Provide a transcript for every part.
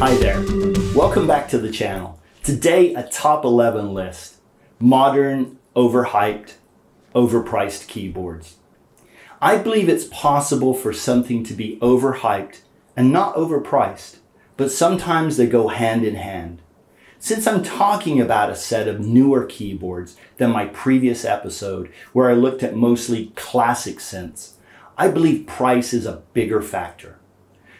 Hi there, welcome back to the channel. Today a top 11 list, modern, overhyped, overpriced keyboards. I believe it's possible for something to be overhyped and not overpriced, but sometimes they go hand in hand. Since I'm talking about a set of newer keyboards than my previous episode where I looked at mostly classic synths, I believe price is a bigger factor.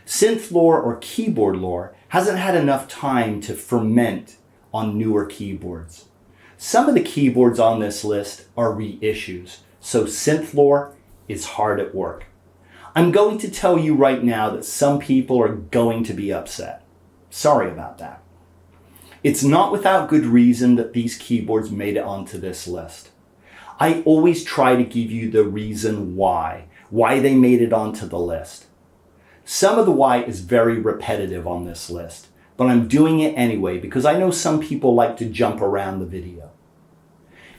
Synth lore or keyboard lore hasn't had enough time to ferment on newer keyboards. Some of the keyboards on this list are reissues, so synth lore is hard at work. I'm going to tell you right now that some people are going to be upset. Sorry about that. It's not without good reason that these keyboards made it onto this list. I always try to give you the reason why they made it onto the list. Some of the why is very repetitive on this list, but I'm doing it anyway because I know some people like to jump around the video.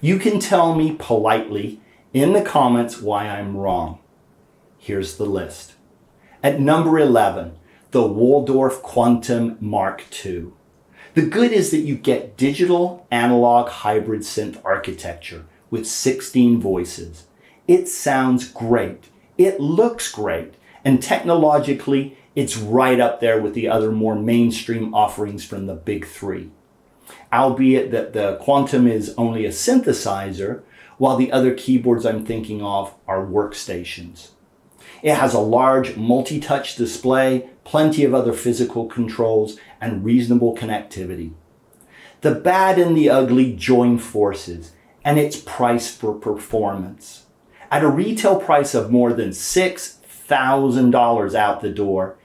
You can tell me politely in the comments why I'm wrong. Here's the list. At number 11, the Waldorf Quantum Mark II. The good is that you get digital analog hybrid synth architecture with 16 voices. It sounds great. It looks great. And technologically, it's right up there with the other more mainstream offerings from the big three. Albeit that the Quantum is only a synthesizer, while the other keyboards I'm thinking of are workstations. It has a large multi-touch display, plenty of other physical controls, and reasonable connectivity. The bad and the ugly join forces, and it's priced for performance. At a retail price of more than $6,000 out the door,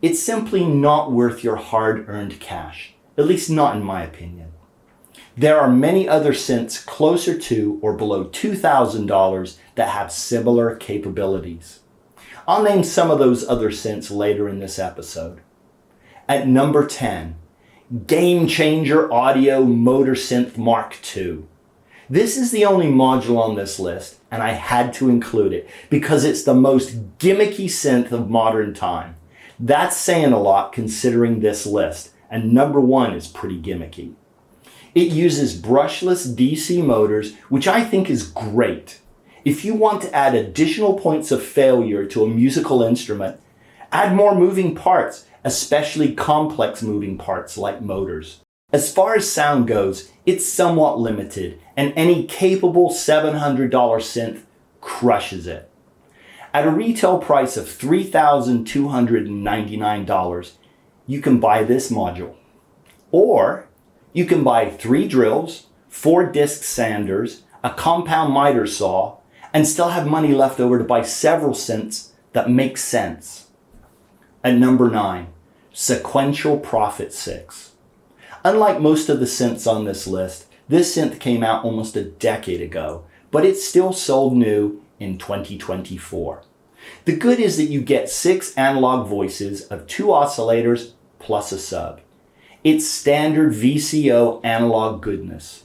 it's simply not worth your hard-earned cash, at least not in my opinion. There are many other synths closer to or below $2,000 that have similar capabilities. I'll name some of those other synths later in this episode. At number 10, Game Changer Audio Motor Synth Mark II. This is the only module on this list, and I had to include it because it's the most gimmicky synth of modern time. That's saying a lot considering this list, and number 1 is pretty gimmicky. It uses brushless DC motors, which I think is great. If you want to add additional points of failure to a musical instrument, add more moving parts, especially complex moving parts like motors. As far as sound goes, it's somewhat limited, and any capable $700 synth crushes it. At a retail price of $3,299, you can buy this module. Or you can buy 3 drills, 4 disc sanders, a compound miter saw, and still have money left over to buy several synths that make sense. At number 9, Sequential Prophet 6. Unlike most of the synths on this list, this synth came out almost a decade ago, but it's still sold new in 2024. The good is that you get 6 analog voices of 2 oscillators plus a sub. It's standard VCO analog goodness.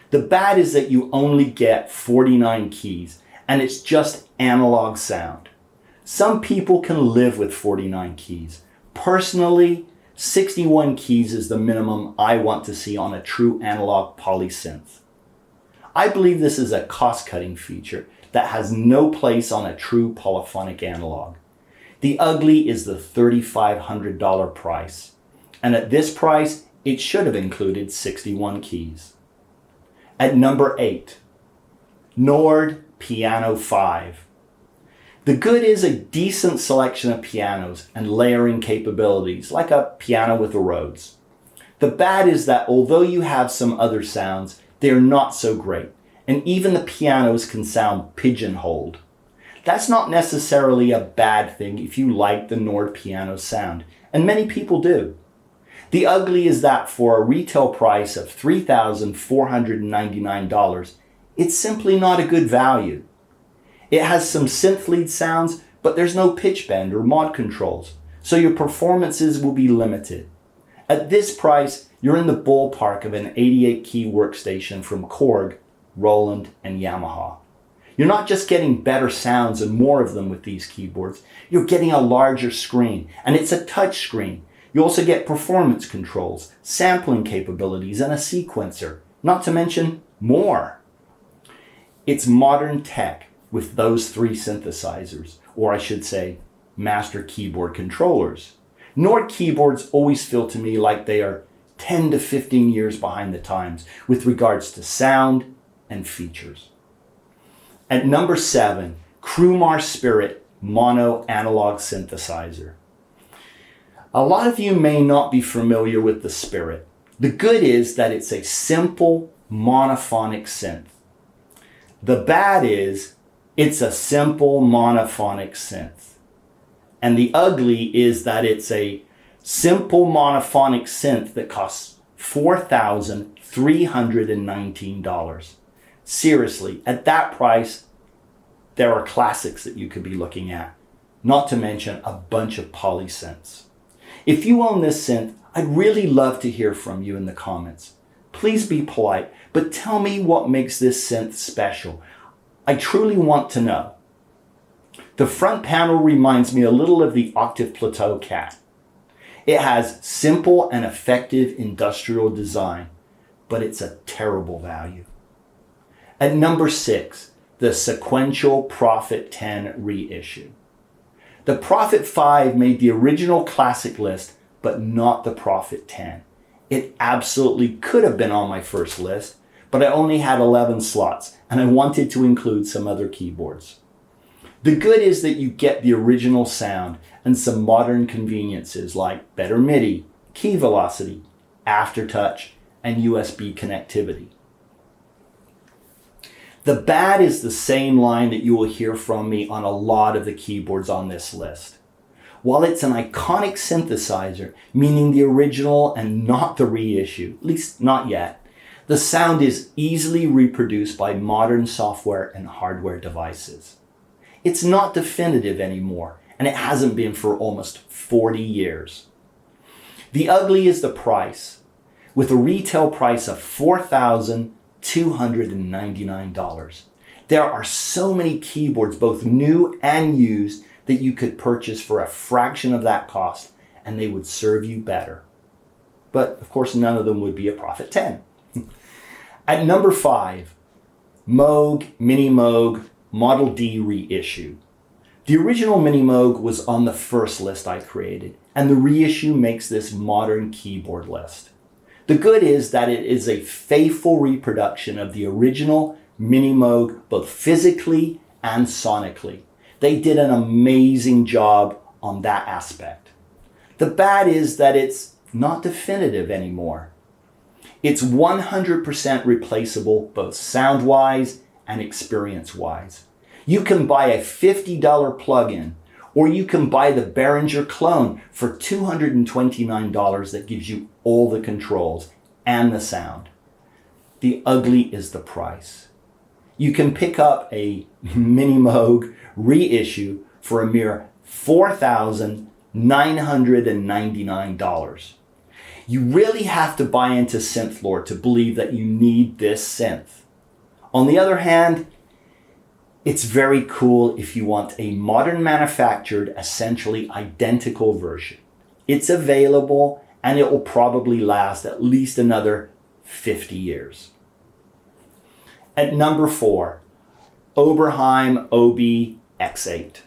The bad is that you only get 49 keys, and it's just analog sound. Some people can live with 49 keys. Personally, 61 keys is the minimum I want to see on a true analog polysynth. I believe this is a cost-cutting feature that has no place on a true polyphonic analog. The ugly is the $3,500 price, and at this price, it should have included 61 keys. At number 8, Nord Piano 5. The good is a decent selection of pianos and layering capabilities, like a piano with a Rhodes. The bad is that although you have some other sounds, they are not so great, and even the pianos can sound pigeonholed. That's not necessarily a bad thing if you like the Nord piano sound, and many people do. The ugly is that for a retail price of $3,499, it's simply not a good value. It has some synth lead sounds, but there's no pitch bend or mod controls, so your performances will be limited. At this price, you're in the ballpark of an 88-key workstation from Korg, Roland, and Yamaha. You're not just getting better sounds and more of them with these keyboards, you're getting a larger screen, and it's a touch screen. You also get performance controls, sampling capabilities, and a sequencer, not to mention more. It's modern tech with those three synthesizers, or I should say, master keyboard controllers. Nord keyboards always feel to me like they are 10 to 15 years behind the times with regards to sound and features. At number 7, Crumar Spirit Mono Analog Synthesizer. A lot of you may not be familiar with the Spirit. The good is that it's a simple monophonic synth. The bad is it's a simple monophonic synth. And the ugly is that it's a simple monophonic synth that costs $4,319. Seriously, at that price, there are classics that you could be looking at, not to mention a bunch of polysynths. If you own this synth, I'd really love to hear from you in the comments. Please be polite, but tell me what makes this synth special. I truly want to know. The front panel reminds me a little of the Octave Plateau Cat. It has simple and effective industrial design, but it's a terrible value. At number 6, the Sequential Prophet 10 reissue. The Prophet 5 made the original classic list, but not the Prophet 10. It absolutely could have been on my first list, but I only had 11 slots, and I wanted to include some other keyboards. The good is that you get the original sound and some modern conveniences like better MIDI, key velocity, aftertouch, and USB connectivity. The bad is the same line that you will hear from me on a lot of the keyboards on this list. While it's an iconic synthesizer, meaning the original and not the reissue, at least not yet, the sound is easily reproduced by modern software and hardware devices. It's not definitive anymore, and it hasn't been for almost 40 years. The ugly is the price, with a retail price of $4,299. There are so many keyboards, both new and used, that you could purchase for a fraction of that cost, and they would serve you better. But of course, none of them would be a Prophet 10. At number 5, Moog Mini Moog Model D reissue. The original Mini Moog was on the first list I created, and the reissue makes this modern keyboard list. The good is that it is a faithful reproduction of the original Mini Moog, both physically and sonically. They did an amazing job on that aspect. The bad is that it's not definitive anymore. It's 100% replaceable both sound-wise and experience-wise. You can buy a $50 plug-in, or you can buy the Behringer clone for $229 that gives you all the controls and the sound. The ugly is the price. You can pick up a Mini Moog reissue for a mere $4,999. You really have to buy into synth lore to believe that you need this synth. On the other hand, it's very cool if you want a modern manufactured, essentially identical version. It's available and it will probably last at least another 50 years. At number 4, Oberheim OB X8.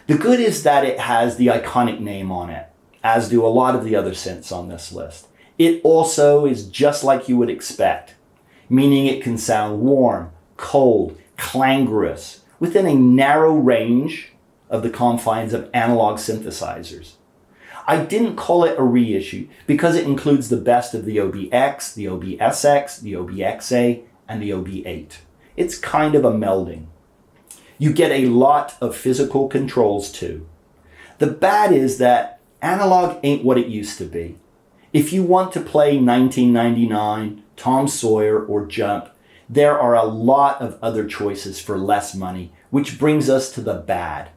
The good is that it has the iconic name on it, as do a lot of the other synths on this list. It also is just like you would expect, meaning it can sound warm, cold, clangorous, within a narrow range of the confines of analog synthesizers. I didn't call it a reissue because it includes the best of the OBX, the OBSX, the OBXA, and the OB8. It's kind of a melding. You get a lot of physical controls too. The bad is that analog ain't what it used to be. If you want to play 1999, Tom Sawyer, or Jump, there are a lot of other choices for less money, which brings us to the bad.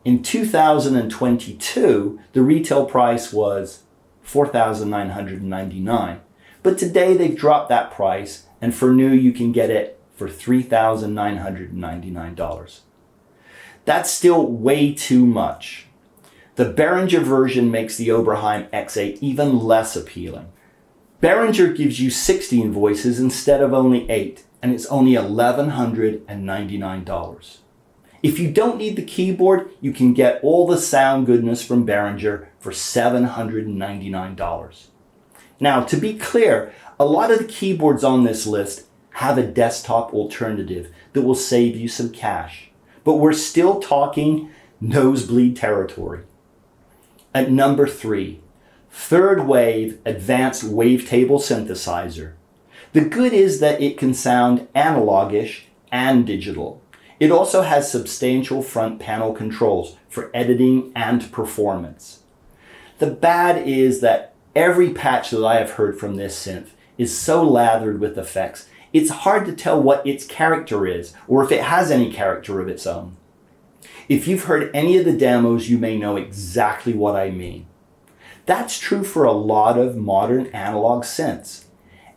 In 2022, the retail price was $4,999, but today they've dropped that price, and for new you can get it for $3,999. That's still way too much. The Behringer version makes the Oberheim XA even less appealing. Behringer gives you 16 voices instead of only 8, and it's only $1,199. If you don't need the keyboard, you can get all the sound goodness from Behringer for $799. Now, to be clear, a lot of the keyboards on this list have a desktop alternative that will save you some cash, but we're still talking nosebleed territory. At number 3, third wave advanced wavetable synthesizer. The good is that it can sound analogish and digital. It also has substantial front panel controls for editing and performance. The bad is that every patch that I have heard from this synth is so lathered with effects, it's hard to tell what its character is, or if it has any character of its own. If you've heard any of the demos, you may know exactly what I mean. That's true for a lot of modern analog synths.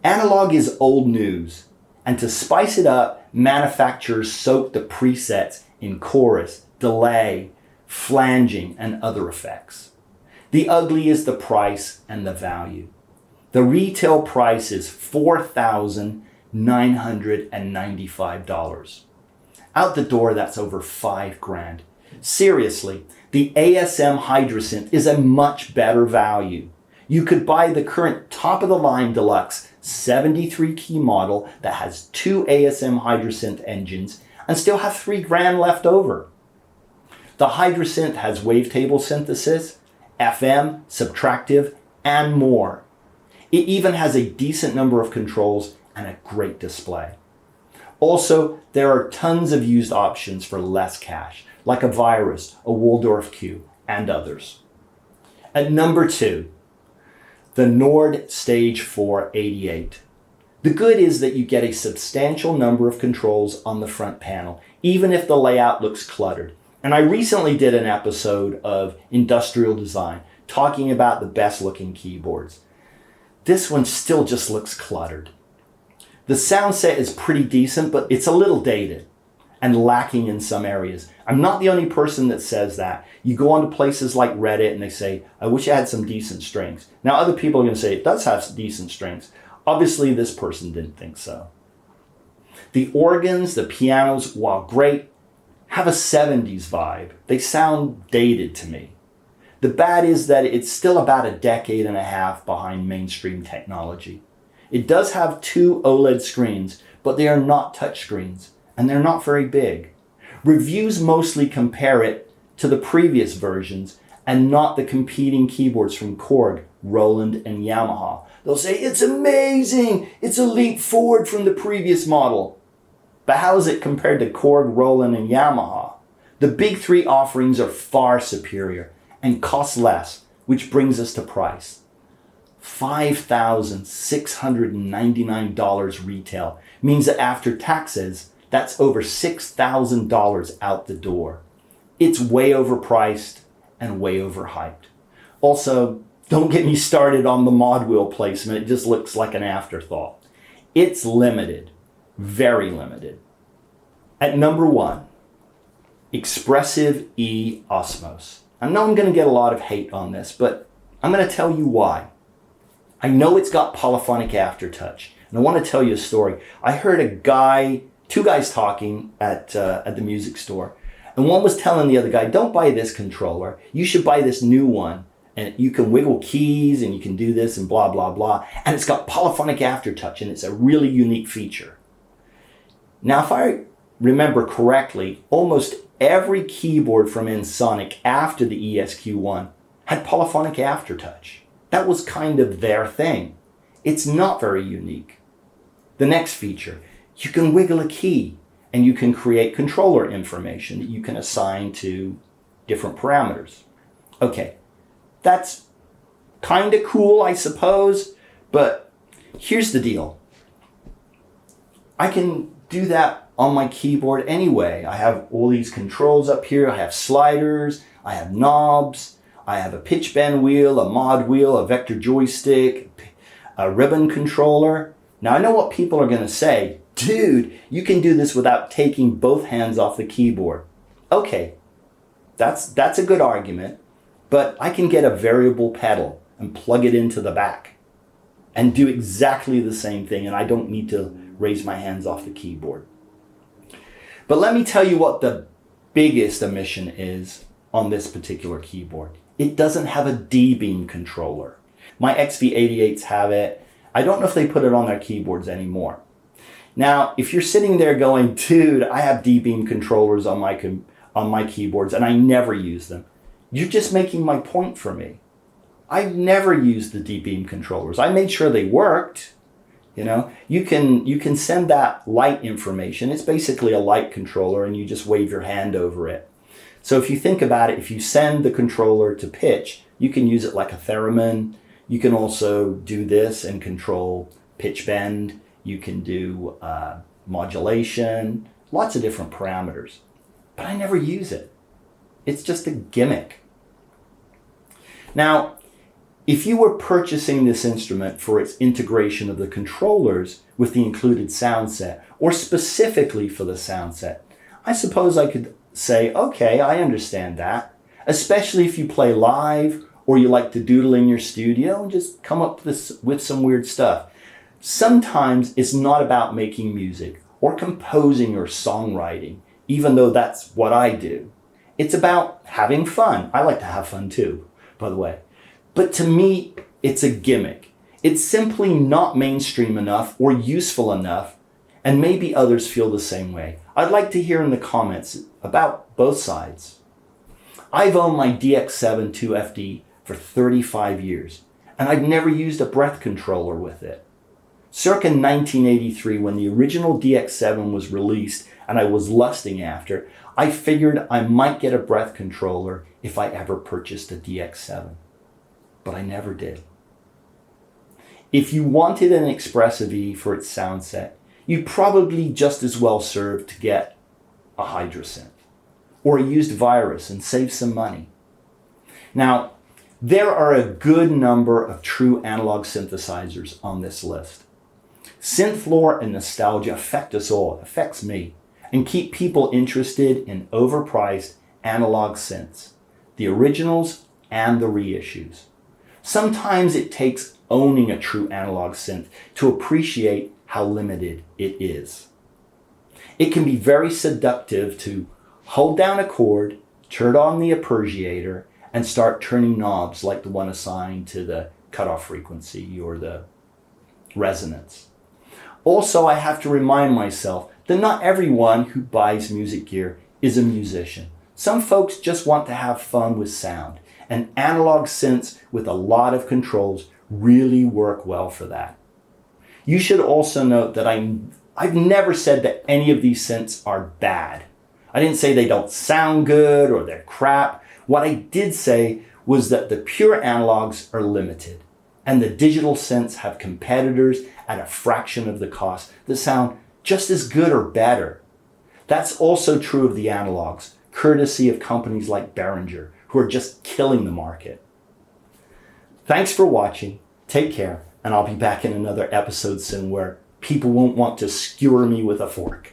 Analog is old news, and to spice it up, manufacturers soak the presets in chorus, delay, flanging, and other effects. The ugly is the price and the value. The retail price is $4,995. Out the door, that's over $5,000. Seriously, the ASM Hydrasynth is a much better value. You could buy the current top-of-the-line deluxe 73 key model that has 2 ASM Hydrasynth engines and still have $3,000 left over. The Hydrasynth has wavetable synthesis, FM, subtractive, and more. It even has a decent number of controls and a great display. Also, there are tons of used options for less cash, like a Virus, a Waldorf Q, and others. At number 2, the Nord Stage 4 88. The good is that you get a substantial number of controls on the front panel, even if the layout looks cluttered. And I recently did an episode of Industrial Design talking about the best looking keyboards. This one still just looks cluttered. The sound set is pretty decent, but it's a little dated and lacking in some areas. I'm not the only person that says that. You go onto places like Reddit and they say, I wish I had some decent strings. Now other people are going to say it does have decent strings. Obviously this person didn't think so. The organs, the pianos, while great, have a 70s vibe. They sound dated to me. The bad is that it's still about a decade and a half behind mainstream technology. It does have 2 OLED screens, but they are not touchscreens, and they're not very big. Reviews mostly compare it to the previous versions and not the competing keyboards from Korg, Roland, and Yamaha. They'll say, it's amazing! It's a leap forward from the previous model. But how is it compared to Korg, Roland, and Yamaha? The big 3 offerings are far superior and cost less, which brings us to price. $5,699 retail means that after taxes, that's over $6,000 out the door. It's way overpriced and way overhyped. Also, don't get me started on the mod wheel placement. It just looks like an afterthought. It's limited, very limited. At number 1, Expressive E Osmos. I know I'm going to get a lot of hate on this, but I'm going to tell you why. I know it's got polyphonic aftertouch, and I want to tell you a story. I heard 2 guys talking at the music store, and one was telling the other guy, don't buy this controller, you should buy this new one, and you can wiggle keys, and you can do this, and blah, blah, blah, and it's got polyphonic aftertouch, and it's a really unique feature. Now, if I remember correctly, almost every keyboard from Ensoniq after the ESQ1 had polyphonic aftertouch. That was kind of their thing. It's not very unique. The next feature, you can wiggle a key and you can create controller information that you can assign to different parameters. Okay, that's kind of cool, I suppose, but here's the deal. I can do that on my keyboard anyway. I have all these controls up here. I have sliders, I have knobs, I have a pitch bend wheel, a mod wheel, a vector joystick, a ribbon controller. Now I know what people are going to say. Dude, you can do this without taking both hands off the keyboard. Okay, that's a good argument. but I can get a variable pedal and plug it into the back and do exactly the same thing, and I don't need to raise my hands off the keyboard. But let me tell you what the biggest omission is on this particular keyboard. It doesn't have a D-beam controller. My XV88s have it. I don't know if they put it on their keyboards anymore. Now, if you're sitting there going, dude, I have D-beam controllers on my keyboards and I never use them, you're just making my point for me. I've never used the D-beam controllers. I made sure they worked. You know, you can send that light information. It's basically a light controller and you just wave your hand over it. So if you think about it, if you send the controller to pitch, you can use it like a theremin. You can also do this and control pitch bend. You can do modulation, lots of different parameters. But I never use it. It's just a gimmick. Now, if you were purchasing this instrument for its integration of the controllers with the included sound set, or specifically for the sound set, I suppose I could say, okay, I understand that, especially if you play live or you like to doodle in your studio and just come up with some weird stuff. Sometimes it's not about making music or composing or songwriting, even though that's what I do. It's about having fun. I like to have fun too, by the way. But to me, it's a gimmick. It's simply not mainstream enough or useful enough, and maybe others feel the same way. I'd like to hear in the comments about both sides. I've owned my DX7 2FD for 35 years, and I've never used a breath controller with it. Circa 1983, when the original DX7 was released and I was lusting after, I figured I might get a breath controller if I ever purchased a DX7. But I never did. If you wanted an Expressive E for its sound set, you'd probably just as well serve to get a Hydrasynth or a used Virus and save some money. Now, there are a good number of true analog synthesizers on this list. Synth lore and nostalgia affect us all, affects me, and keep people interested in overpriced analog synths, the originals and the reissues. Sometimes it takes owning a true analog synth to appreciate how limited it is. It can be very seductive to hold down a chord, turn on the arpeggiator, and start turning knobs like the one assigned to the cutoff frequency or the resonance. Also, I have to remind myself that not everyone who buys music gear is a musician. Some folks just want to have fun with sound, and analog synths with a lot of controls really work well for that. You should also note that I've never said that any of these synths are bad. I didn't say they don't sound good or they're crap. What I did say was that the pure analogs are limited, and the digital synths have competitors at a fraction of the cost that sound just as good or better. That's also true of the analogs, courtesy of companies like Behringer, who are just killing the market. Thanks for watching. Take care, and I'll be back in another episode soon where people won't want to skewer me with a fork.